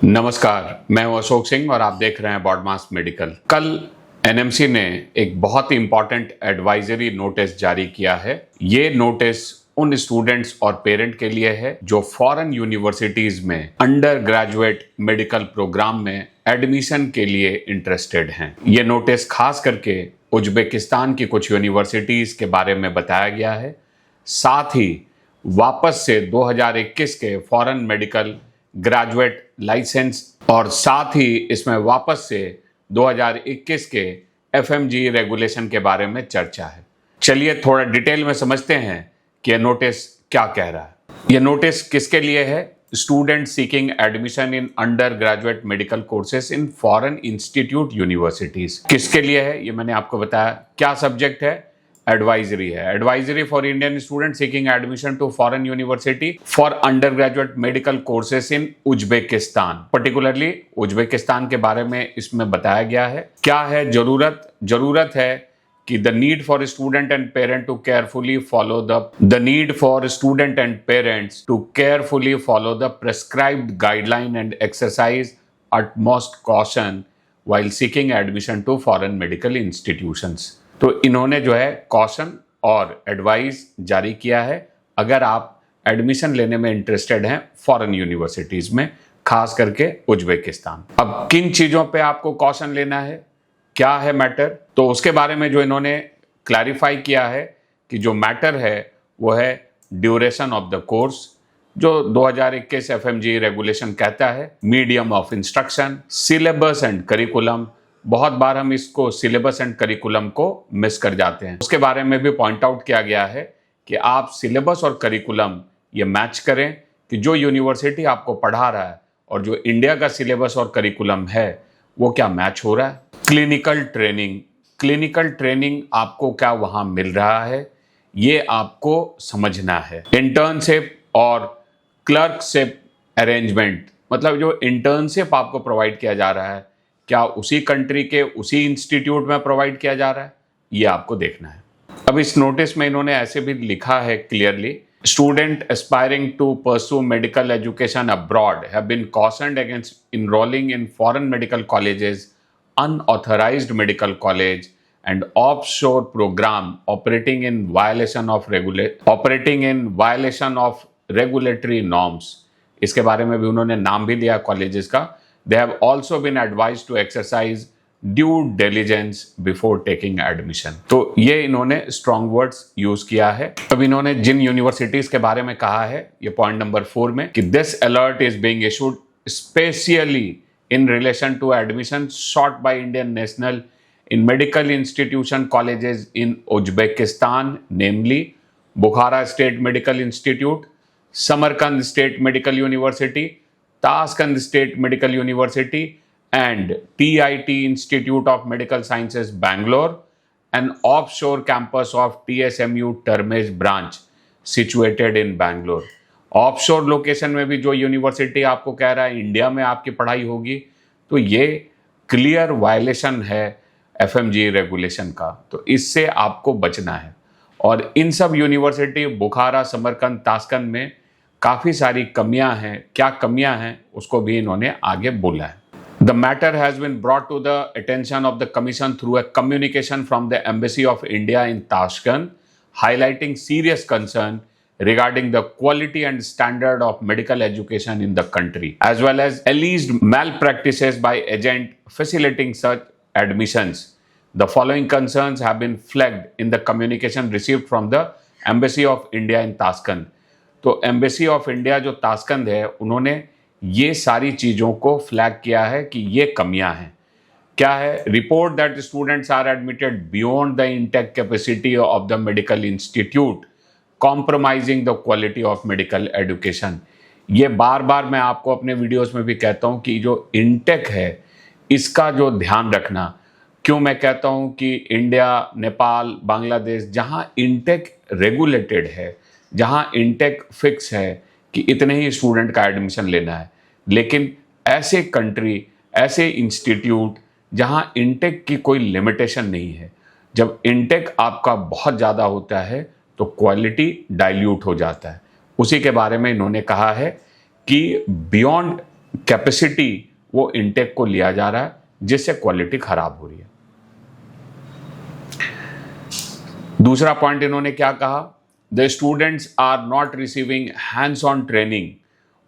नमस्कार, मैं हूं अशोक सिंह और आप देख रहे हैं बॉडमास मेडिकल। कल एनएमसी ने एक बहुत ही इंपॉर्टेंट एडवाइजरी नोटिस जारी किया है। ये नोटिस उन स्टूडेंट्स और पेरेंट के लिए है जो फॉरेन यूनिवर्सिटीज में अंडर ग्रेजुएट मेडिकल प्रोग्राम में एडमिशन के लिए इंटरेस्टेड हैं। ये नोटिस खास करके उज्बेकिस्तान की कुछ यूनिवर्सिटीज के बारे में बताया गया है। साथ ही वापस से 2021 के फॉरेन मेडिकल ग्रेजुएट लाइसेंस और साथ ही इसमें वापस से 2021 के एफएमजी रेगुलेशन के बारे में चर्चा है। चलिए थोड़ा डिटेल में समझते हैं कि यह नोटिस क्या कह रहा है। यह नोटिस किसके लिए है? Student seeking admission in under graduate medical courses in foreign institute universities. किसके लिए है ये मैंने आपको बताया। क्या सब्जेक्ट है? एडवाइजरी है। Advisory for Indian student seeking admission to foreign university for under graduate medical courses in Uzbekistan. Particularly Uzbekistan के बारे में इसमें बताया गया है। क्या है जरूरत है कि the need for student and parent to carefully follow the prescribed guideline and exercise utmost caution while seeking admission to foreign medical institutions। तो इन्होंने जो है कॉशन और एडवाइस जारी किया है अगर आप एडमिशन लेने में इंटरेस्टेड हैं फॉरेन यूनिवर्सिटीज में, खास करके उज्बेकिस्तान। अब किन चीजों पे आपको कॉशन लेना है, क्या है मैटर, तो उसके बारे में जो इन्होंने क्लैरिफाई किया है कि जो मैटर है वो है ड्यूरेशन ऑफ द कोर्स, जो 2021 एफएमजी रेगुलेशन कहता है, medium of instruction, syllabus and curriculum. बहुत बार हम इसको सिलेबस एंड करिकुलम को मिस कर जाते हैं। उसके बारे में भी पॉइंट आउट किया गया है कि आप सिलेबस और करिकुलम ये मैच करें कि जो यूनिवर्सिटी आपको पढ़ा रहा है और जो इंडिया का सिलेबस और करिकुलम है वो क्या मैच हो रहा है। क्लिनिकल ट्रेनिंग आपको क्या वहां मिल रहा है ये आपको समझना है। इंटर्नशिप और क्लर्कशिप अरेंजमेंट, मतलब जो इंटर्नशिप आपको प्रोवाइड किया जा रहा है क्या उसी कंट्री के उसी इंस्टीट्यूट में प्रोवाइड किया जा रहा है, ये आपको देखना है। अब इस नोटिस में इन्होंने ऐसे भी लिखा है clearly, student aspiring to pursue medical education abroad have been कॉशन्ड against enrolling in foreign medical colleges, unauthorized medical college and offshore program operating in violation of regulatory norms। इसके बारे में भी उन्होंने नाम भी दिया कॉलेजेस का। They have also been advised to exercise due diligence before taking admission। तो ये इन्होंने strong words यूज किया है। अब इन्होंने जिन यूनिवर्सिटीज के बारे में कहा है ये पॉइंट नंबर 4 में कि this alert is being issued specially in relation to admission sought by Indian national in medical institution colleges in Uzbekistan, namely Bukhara State Medical Institute, Samarkand State Medical University, Tashkent State Medical University and TIT Institute of Medical Sciences Bangalore, an offshore campus of TSMU Termez branch situated in Bangalore। Offshore location में भी जो university आपको कह रहा है India में आपकी पढ़ाई होगी, तो ये क्लियर वायलेशन है एफएमजी रेगुलेशन का, तो इससे आपको बचना है। और इन सब यूनिवर्सिटी बुखारा, समरकंद, ताशकंद में काफ़ी सारी कमियां हैं। क्या कमियां हैं उसको भी इन्होंने आगे बोला है। The matter has been brought to the attention of the commission through a communication from the embassy of India in Tashkent, highlighting serious concern regarding the quality and standard of medical education in the country, as well as alleged malpractices by agent facilitating such admissions. The following concerns have been flagged in the communication received from the Embassy of India in Tashkent। तो Embassy of India जो Tashkent है उन्होंने ये सारी चीज़ों को flag किया है कि ये कमियां हैं। क्या है? Report that students are admitted beyond the intake capacity of the medical institute, compromising the quality of medical education. ये बार बार मैं आपको अपने वीडियोस में भी कहता हूँ कि जो इंटेक है इसका जो ध्यान रखना। क्यों मैं कहता हूँ कि इंडिया, नेपाल, बांग्लादेश जहाँ इंटेक रेगुलेटेड है, जहाँ इंटेक फिक्स है कि इतने ही स्टूडेंट का एडमिशन लेना है, लेकिन ऐसे कंट्री, ऐसे इंस्टीट्यूट जहाँ इंटेक की कोई लिमिटेशन नहीं है, जब इंटेक आपका बहुत ज़्यादा होता है तो क्वालिटी डाइल्यूट हो जाता है। उसी के बारे में इन्होंने कहा है कि बियॉन्ड कैपेसिटी वो इनटेक को लिया जा रहा है, जिससे क्वालिटी खराब हो रही है। दूसरा पॉइंट इन्होंने क्या कहा, the students are not receiving hands on training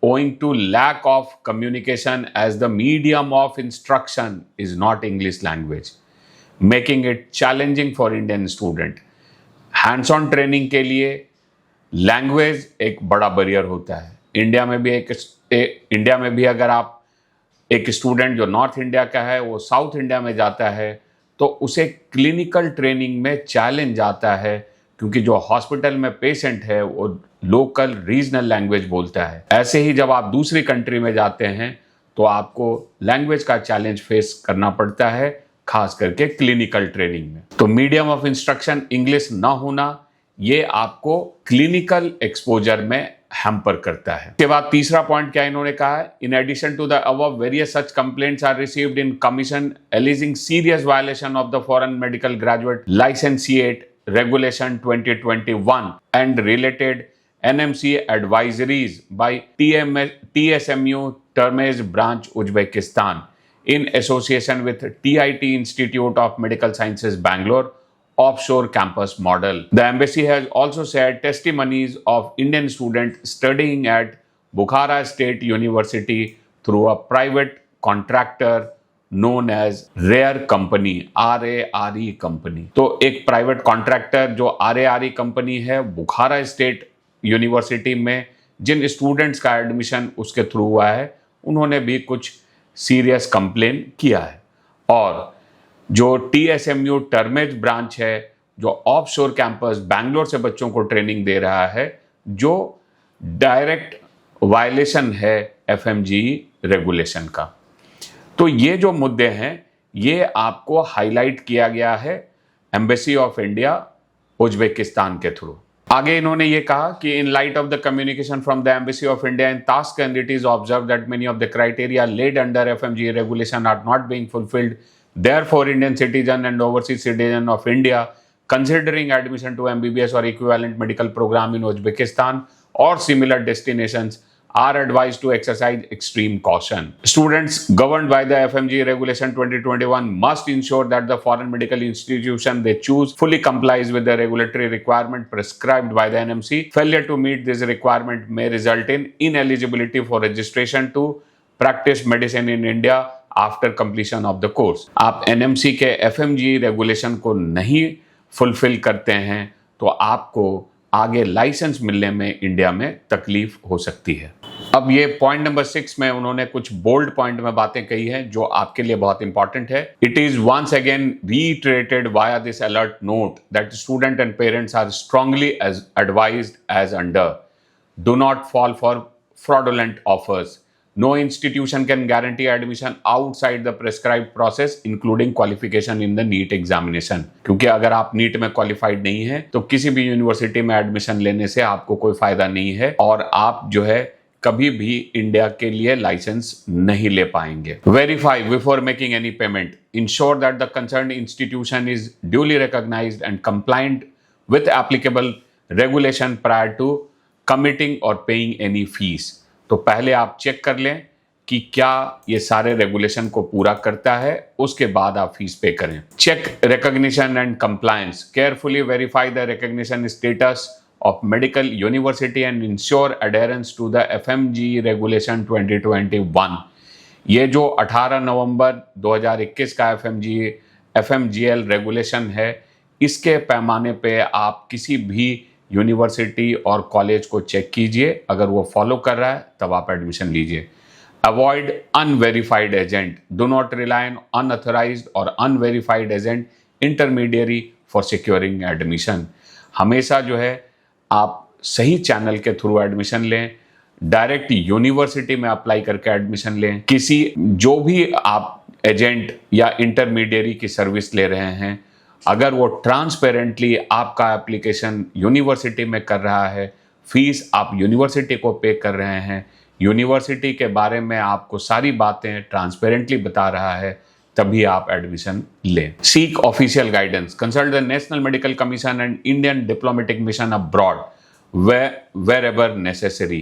owing to lack of communication as the medium of instruction is not English language, making it challenging for Indian student. Hands on training के लिए language एक बड़ा barrier होता है। India में भी अगर आप एक स्टूडेंट जो नॉर्थ इंडिया का है वो साउथ इंडिया में जाता है तो उसे क्लिनिकल ट्रेनिंग में चैलेंज आता है, क्योंकि जो हॉस्पिटल में पेशेंट है वो लोकल रीजनल लैंग्वेज बोलता है। ऐसे ही जब आप दूसरी कंट्री में जाते हैं तो आपको लैंग्वेज का चैलेंज फेस करना पड़ता है, खास करके क्लिनिकल ट्रेनिंग में। तो मीडियम ऑफ इंस्ट्रक्शन इंग्लिश ना होना ये आपको क्लिनिकल एक्सपोजर में हैम्पर करता है। इसके बाद तीसरा पॉइंट क्या इन्होंने कहा है, in addition to the above various such complaints are received in commission aliasing serious violation of the foreign medical graduate लाइसेंसिएट Regulation 2021 and related NMC advisories by TSMU Termez branch Uzbekistan in association with TIT Institute of Medical Sciences Bangalore offshore campus model. The embassy has also shared testimonies of Indian students studying at Bukhara State University through a private contractor known as rare company, RARE company. तो एक private contractor जो RARE company है बुखारा state university में जिन students का admission उसके through हुआ है, उन्होंने भी कुछ सीरियस कंप्लेन किया है। और जो TSMU टर्मेज ब्रांच है जो ऑफशोर कैंपस बैंगलोर से बच्चों को ट्रेनिंग दे रहा है, जो डायरेक्ट वायलेशन है FMGE रेगुलेशन का। तो ये जो मुद्दे हैं ये आपको हाईलाइट किया गया है एम्बेसी ऑफ इंडिया उज्बेकिस्तान के थ्रू। आगे इन्होंने ये कहा कि in light of the communication from the embassy of India in Tashkent it is observe that many of the criteria laid under FMGE regulation are not being fulfilled, therefore Indian citizen and overseas citizen of India considering admission to MBBS or equivalent medical program in Uzbekistan or similar destinations are advised to exercise extreme caution. Students governed by the FMGE Regulation 2021 must ensure that the foreign medical institution they choose fully complies with the regulatory requirement prescribed by the NMC. Failure to meet this requirement may result in ineligibility for registration to practice medicine in India after completion of the course. आप NMC के FMGE regulation को नहीं fulfil करते हैं तो आपको आगे licence मिलने में इंडिया में तकलीफ हो सकती है। अब ये पॉइंट नंबर 6 में उन्होंने कुछ बोल्ड पॉइंट में बातें कही हैं जो आपके लिए बहुत इंपॉर्टेंट है। It is once again reiterated via this alert note that student and parents are strongly advised as under, do not fall for fraudulent offers. No institution can guarantee admission outside the prescribed process, including qualification in the NEET examination. क्योंकि अगर आप NEET में qualified नहीं है तो किसी भी university में एडमिशन लेने से आपको कोई फायदा नहीं है और आप जो है कभी भी इंडिया के लिए लाइसेंस नहीं ले पाएंगे। Verify before making any payment, ensure that the concerned institution is duly recognised and compliant with applicable regulation prior to committing or paying any fees. तो पहले आप चेक कर लें कि क्या ये सारे रेगुलेशन को पूरा करता है, उसके बाद आप फीस पे करें। Check recognition and compliance, carefully verify the recognition status of medical university and ensure adherence to the FMGE regulation 2021। ये जो 18 नवंबर 2021 का FMGL रेगुलेशन है, इसके पैमाने पे आप किसी भी यूनिवर्सिटी और कॉलेज को चेक कीजिए, अगर वो फॉलो कर रहा है तब आप एडमिशन लीजिए। Avoid unverified agent, do not rely on unauthorised और unverified agent intermediary for securing admission. हमेशा जो है आप सही चैनल के थ्रू एडमिशन लें, डायरेक्ट यूनिवर्सिटी में अप्लाई करके एडमिशन लें। किसी जो भी आप एजेंट या इंटरमीडियरी की सर्विस ले रहे हैं, अगर वो ट्रांसपेरेंटली आपका एप्लीकेशन यूनिवर्सिटी में कर रहा है, फीस आप यूनिवर्सिटी को पे कर रहे हैं, यूनिवर्सिटी के बारे में आपको सारी बातें ट्रांसपेरेंटली बता रहा है, तभी आप एडमिशन लें। Seek official guidance, consult the National Medical Commission and Indian diplomatic mission abroad wherever necessary.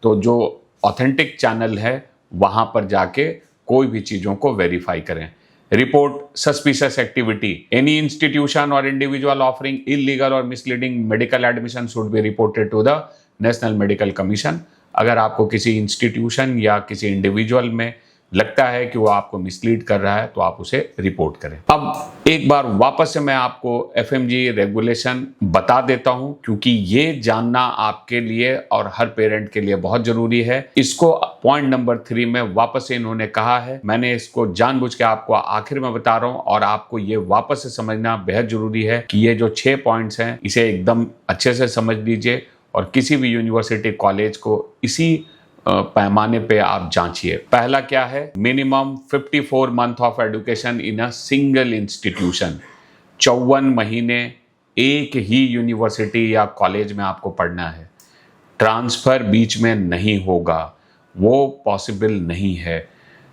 तो जो ऑथेंटिक चैनल है वहां पर जाके कोई भी चीजों को वेरीफाई करें। Report suspicious activity, any institution or individual offering illegal or misleading medical admission should be reported to the National Medical Commission. अगर आपको किसी इंस्टीट्यूशन या किसी इंडिविजुअल में लगता है कि वो आपको मिसलीड कर रहा है तो आप उसे रिपोर्ट करें। अब एक बार वापस से मैं आपको एफएमजी रेगुलेशन बता देता हूं, क्योंकि ये जानना आपके लिए और हर पेरेंट के लिए बहुत जरूरी है। इसको पॉइंट नंबर 3 में वापस से इन्होंने कहा है, मैंने इसको जानबूझ के आपको आखिर में बता रहा हूं और आपको ये वापस से समझना बेहद जरूरी है कि ये जो 6 पॉइंट्स हैं इसे एकदम अच्छे से समझ लीजिए और किसी भी यूनिवर्सिटी कॉलेज को इसी पैमाने पे आप जांचिए। पहला क्या है, minimum 54 month of education in a single institution. 54 महीने एक ही यूनिवर्सिटी या कॉलेज में आपको पढ़ना है। ट्रांसफर बीच में नहीं होगा, वो पॉसिबल नहीं है।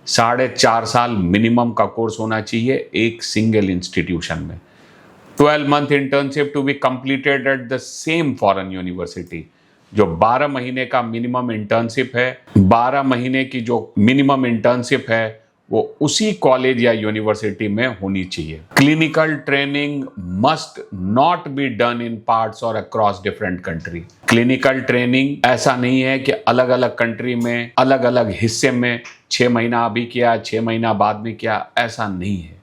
4.5 साल मिनिमम का कोर्स होना चाहिए एक सिंगल इंस्टीट्यूशन में। 12 month internship to be completed at the same foreign university. जो 12 महीने का मिनिमम इंटर्नशिप है, 12 महीने की जो मिनिमम इंटर्नशिप है वो उसी कॉलेज या यूनिवर्सिटी में होनी चाहिए। Clinical training must not be done in parts और across different country. Clinical training ऐसा नहीं है कि अलग अलग कंट्री में अलग अलग हिस्से में 6 महीना अभी किया 6 महीना बाद में किया, ऐसा नहीं है।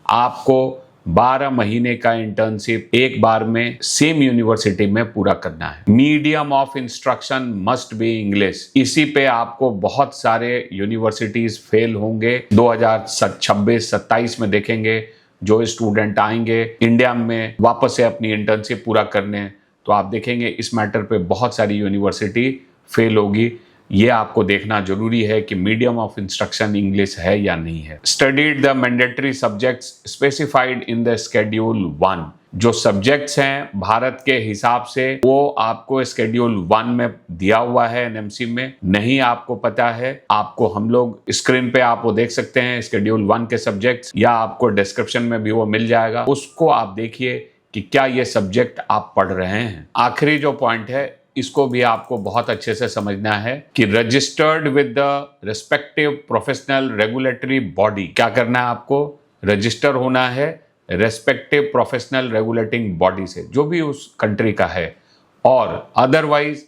आपको 12 महीने का इंटर्नशिप एक बार में सेम यूनिवर्सिटी में पूरा करना है। Medium of instruction must be English. इसी पे आपको बहुत सारे यूनिवर्सिटीज फेल होंगे। 2026-27 में देखेंगे जो स्टूडेंट आएंगे इंडिया में वापस से अपनी इंटर्नशिप पूरा करने, तो आप देखेंगे इस मैटर पे बहुत सारी यूनिवर्सिटी फेल होगी। ये आपको देखना जरूरी है कि मीडियम ऑफ इंस्ट्रक्शन इंग्लिश है या नहीं है। Studied the mandatory subjects specified in the schedule 1। जो सब्जेक्ट्स हैं भारत के हिसाब से वो आपको शेड्यूल 1 में दिया हुआ है। एनएमसी में नहीं आपको पता है, आपको हम लोग स्क्रीन पे आप वो देख सकते हैं शेड्यूल 1 के सब्जेक्ट्स, या आपको डिस्क्रिप्शन में भी वो मिल जाएगा। उसको आप देखिए कि क्या ये सब्जेक्ट आप पढ़ रहे हैं। आखिरी जो पॉइंट है इसको भी आपको बहुत अच्छे से समझना है कि registered with the respective professional regulatory body. क्या करना है आपको, रजिस्टर होना है रेस्पेक्टिव प्रोफेशनल रेगुलेटिंग बॉडी से, जो भी उस कंट्री का है, और otherwise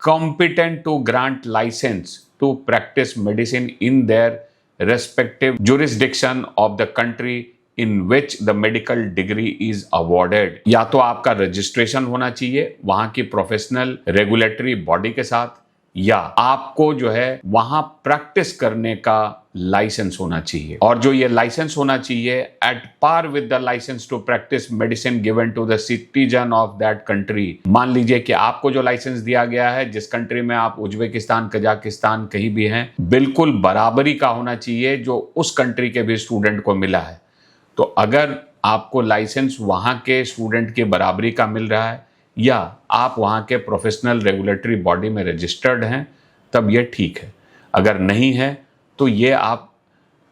competent to grant licence to practise medicine in their respective jurisdiction of the country in which the medical degree is awarded. या तो आपका रजिस्ट्रेशन होना चाहिए वहां की प्रोफेशनल रेगुलेटरी बॉडी के साथ, या आपको जो है वहां प्रैक्टिस करने का लाइसेंस होना चाहिए। और जो ये लाइसेंस होना चाहिए at par with the licence to practise medicine given to the citizen of that country. मान लीजिए कि आपको जो लाइसेंस दिया गया है, जिस कंट्री में आप उज्बेकिस्तान, कजाकिस्तान कहीं भी हैं, बिल्कुल बराबरी का होना चाहिए जो उस कंट्री के भी स्टूडेंट को मिला है। तो अगर आपको लाइसेंस वहाँ के स्टूडेंट के बराबरी का मिल रहा है या आप वहाँ के प्रोफेशनल रेगुलेटरी बॉडी में रजिस्टर्ड हैं, तब ये ठीक है। अगर नहीं है तो ये आप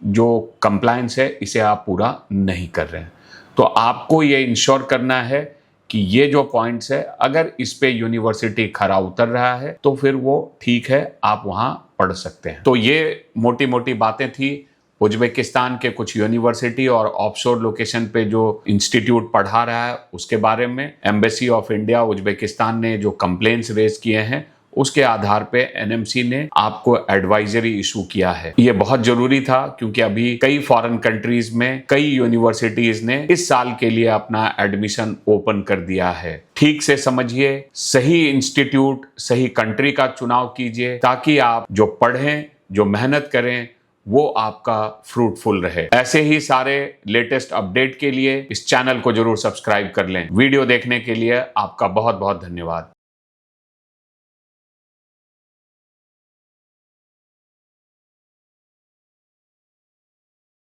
जो कंप्लायंस है इसे आप पूरा नहीं कर रहे हैं। तो आपको ये इंश्योर करना है कि ये जो पॉइंट्स है, अगर इस पे यूनिवर्सिटी खरा उतर रहा है तो फिर वो ठीक है, आप वहाँ पढ़ सकते हैं। तो ये मोटी मोटी बातें थी उज्बेकिस्तान के कुछ यूनिवर्सिटी और ऑफशोर लोकेशन पे जो इंस्टीट्यूट पढ़ा रहा है उसके बारे में। एम्बेसी ऑफ इंडिया उज्बेकिस्तान ने जो कंप्लेंट्स रेज किए हैं उसके आधार पे एनएमसी ने आपको एडवाइजरी इशू किया है। ये बहुत जरूरी था क्योंकि अभी कई फॉरेन कंट्रीज में कई यूनिवर्सिटीज ने इस साल के लिए अपना एडमिशन ओपन कर दिया है। ठीक से समझिए, सही इंस्टीट्यूट, सही कंट्री का चुनाव कीजिए ताकि आप जो पढ़ें, जो मेहनत करें, वो आपका फ्रूटफुल रहे। ऐसे ही सारे लेटेस्ट अपडेट के लिए इस चैनल को जरूर सब्सक्राइब कर लें। वीडियो देखने के लिए आपका बहुत बहुत धन्यवाद।